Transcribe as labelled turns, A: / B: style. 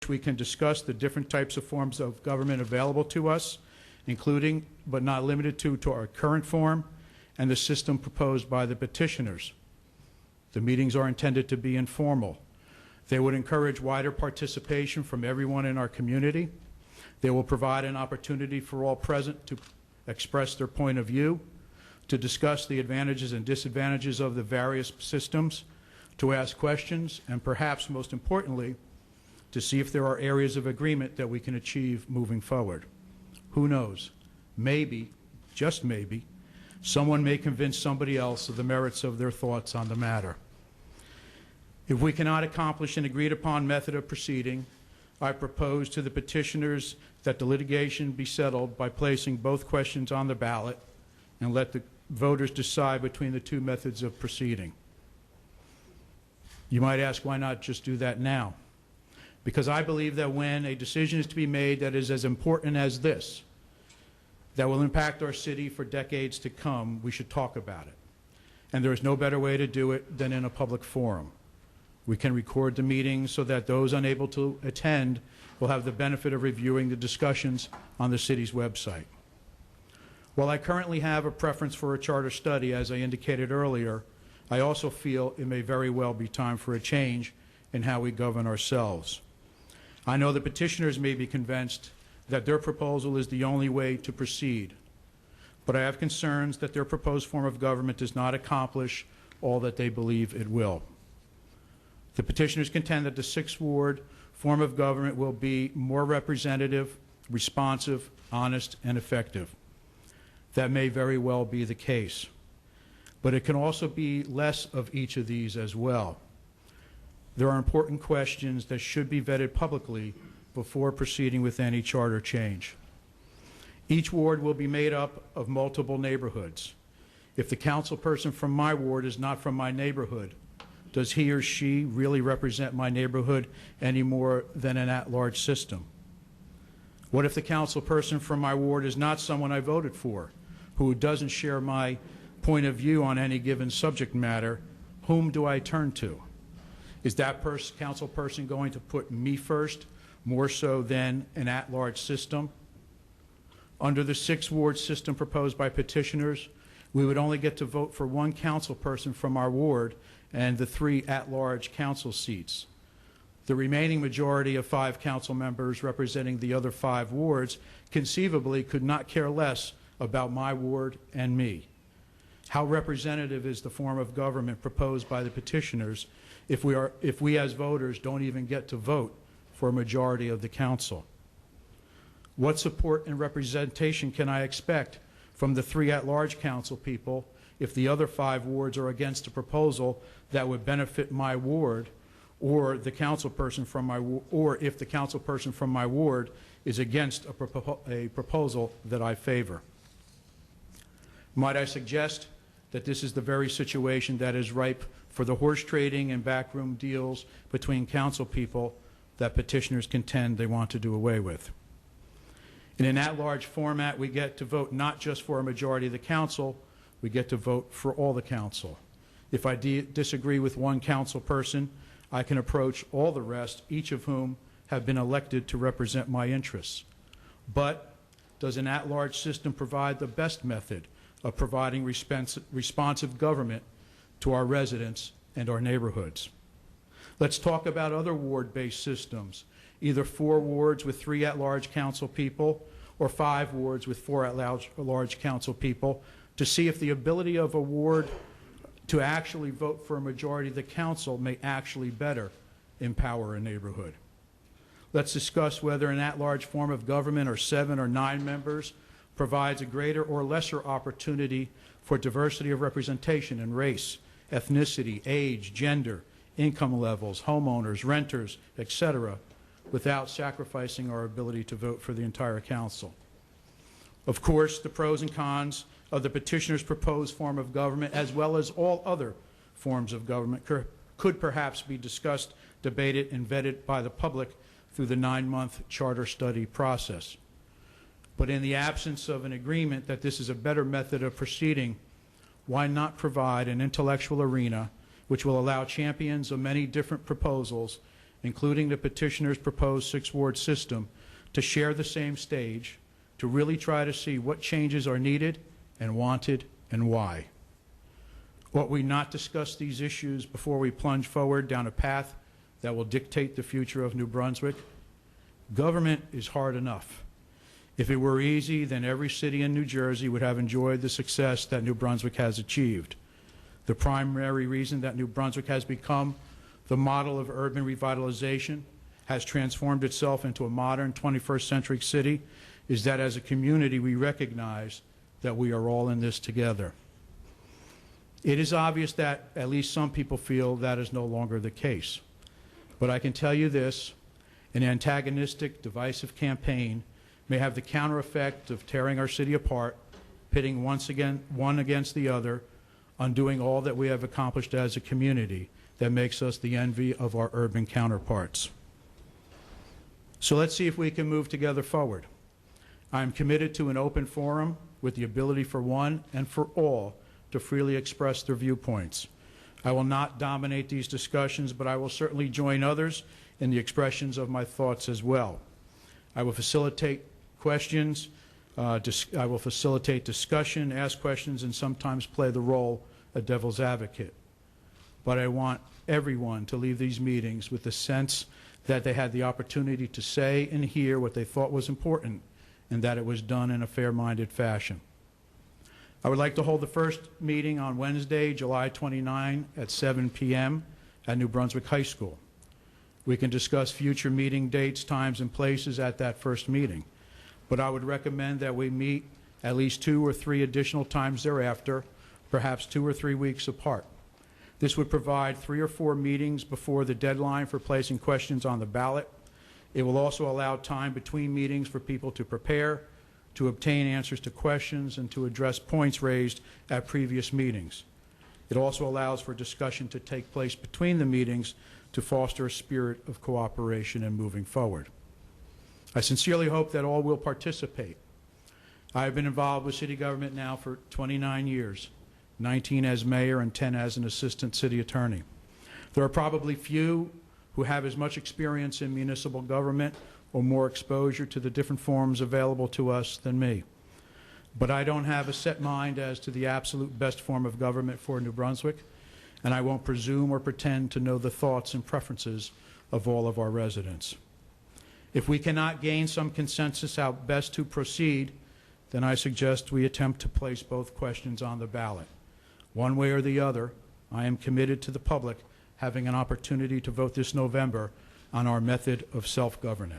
A: we can discuss the different types of forms of government available to us, including but not limited to our current form and the system proposed by the petitioners. The meetings are intended to be informal. They would encourage wider participation from everyone in our community. They will provide an opportunity for all present to express their point of view, to discuss the advantages and disadvantages of the various systems, to ask questions, and perhaps most importantly, to see if there are areas of agreement that we can achieve moving forward. Who knows? Maybe, just maybe, someone may convince somebody else of the merits of their thoughts on the matter. If we cannot accomplish an agreed-upon method of proceeding, I propose to the petitioners that the litigation be settled by placing both questions on the ballot and let the voters decide between the two methods of proceeding. You might ask, why not just do that now? Because I believe that when a decision is to be made that is as important as this, that will impact our city for decades to come, we should talk about it. And there is no better way to do it than in a public forum. We can record the meeting so that those unable to attend will have the benefit of reviewing the discussions on the city's website. While I currently have a preference for a charter study, as I indicated earlier, I also feel it may very well be time for a change in how we govern ourselves. I know the petitioners may be convinced that their proposal is the only way to proceed, but I have concerns that their proposed form of government does not accomplish all that they believe it will. The petitioners contend that the 6th Ward form of government will be more representative, responsive, honest, and effective. That may very well be the case, but it can also be less of each of these as well. There are important questions that should be vetted publicly before proceeding with any charter change. Each ward will be made up of multiple neighborhoods. If the council person from my ward is not from my neighborhood, does he or she really represent my neighborhood any more than an at-large system? What if the council person from my ward is not someone I voted for, who doesn't share my point of view on any given subject matter? Whom do I turn to? Is that council person going to put me first, more so than an at-large system? Under the 6th Ward system proposed by petitioners, we would only get to vote for one council person from our ward and the 3 at-large council seats. The remaining majority of 5 council members representing the other 5 wards conceivably could not care less about my ward and me. How representative is the form of government proposed by the petitioners if we as voters don't even get to vote for a majority of the council? What support and representation can I expect from the 3 at-large council people if the other 5 wards are against a proposal that would benefit my ward, or the council person from my or if the council person from my ward is against a proposal that I favor? Might I suggest that this is the very situation that is ripe for the horse trading and backroom deals between council people that petitioners contend they want to do away with? In an at-large format, we get to vote not just for a majority of the council, we get to vote for all the council. If I disagree with one council person, I can approach all the rest, each of whom have been elected to represent my interests. But does an at-large system provide the best method of providing responsive government to our residents and our neighborhoods? Let's talk about other ward-based systems, either 4 wards with 3 at-large council people or 5 wards with 4 at-large council people, to see if the ability of a ward to actually vote for a majority of the council may actually better empower a neighborhood. Let's discuss whether an at-large form of government, or 7 or 9 members, provides a greater or lesser opportunity for diversity of representation in race, ethnicity, age, gender, income levels, homeowners, renters, etc., without sacrificing our ability to vote for the entire council. Of course, the pros and cons of the petitioner's proposed form of government, as well as all other forms of government, could perhaps be discussed, debated, and vetted by the public through the 9-month charter study process. But in the absence of an agreement that this is a better method of proceeding, why not provide an intellectual arena which will allow champions of many different proposals including the petitioner's proposed six-ward system, to share the same stage, to really try to see what changes are needed and wanted and why. Ought we not discuss these issues before we plunge forward down a path that will dictate the future of New Brunswick? Government is hard enough. If it were easy, then every city in New Jersey would have enjoyed the success that New Brunswick has achieved. The primary reason that New Brunswick has become the model of urban revitalization, has transformed itself into a modern 21st century city, is that as a community we recognize that we are all in this together. It is obvious that at least some people feel that is no longer the case. But I can tell you this, an antagonistic, divisive campaign may have the counter effect of tearing our city apart, pitting one against the other, undoing all that we have accomplished as a community that makes us the envy of our urban counterparts. So let's see if we can move together forward. I am committed to an open forum with the ability for one and for all to freely express their viewpoints. I will not dominate these discussions, but I will certainly join others in the expressions of my thoughts as well. I will facilitate questions, I will facilitate discussion, ask questions, and sometimes play the role of devil's advocate. But I want everyone to leave these meetings with the sense that they had the opportunity to say and hear what they thought was important, and that it was done in a fair-minded fashion. I would like to hold the first meeting on Wednesday, July 29 at 7 p.m. at New Brunswick High School. We can discuss future meeting dates, times, and places at that first meeting. But I would recommend that we meet at least 2 or 3 additional times thereafter, perhaps 2 or 3 weeks apart. This would provide 3 or 4 meetings before the deadline for placing questions on the ballot. It will also allow time between meetings for people to prepare, to obtain answers to questions, and to address points raised at previous meetings. It also allows for discussion to take place between the meetings to foster a spirit of cooperation and moving forward. I sincerely hope that all will participate. I have been involved with city government now for 29 years, 19 as mayor and 10 as an assistant city attorney. There are probably few who have as much experience in municipal government or more exposure to the different forms available to us than me. But I don't have a set mind as to the absolute best form of government for New Brunswick, and I won't presume or pretend to know the thoughts and preferences of all of our residents. If we cannot gain some consensus how best to proceed, then I suggest we attempt to place both questions on the ballot. One way or the other, I am committed to the public having an opportunity to vote this November on our method of self-governance.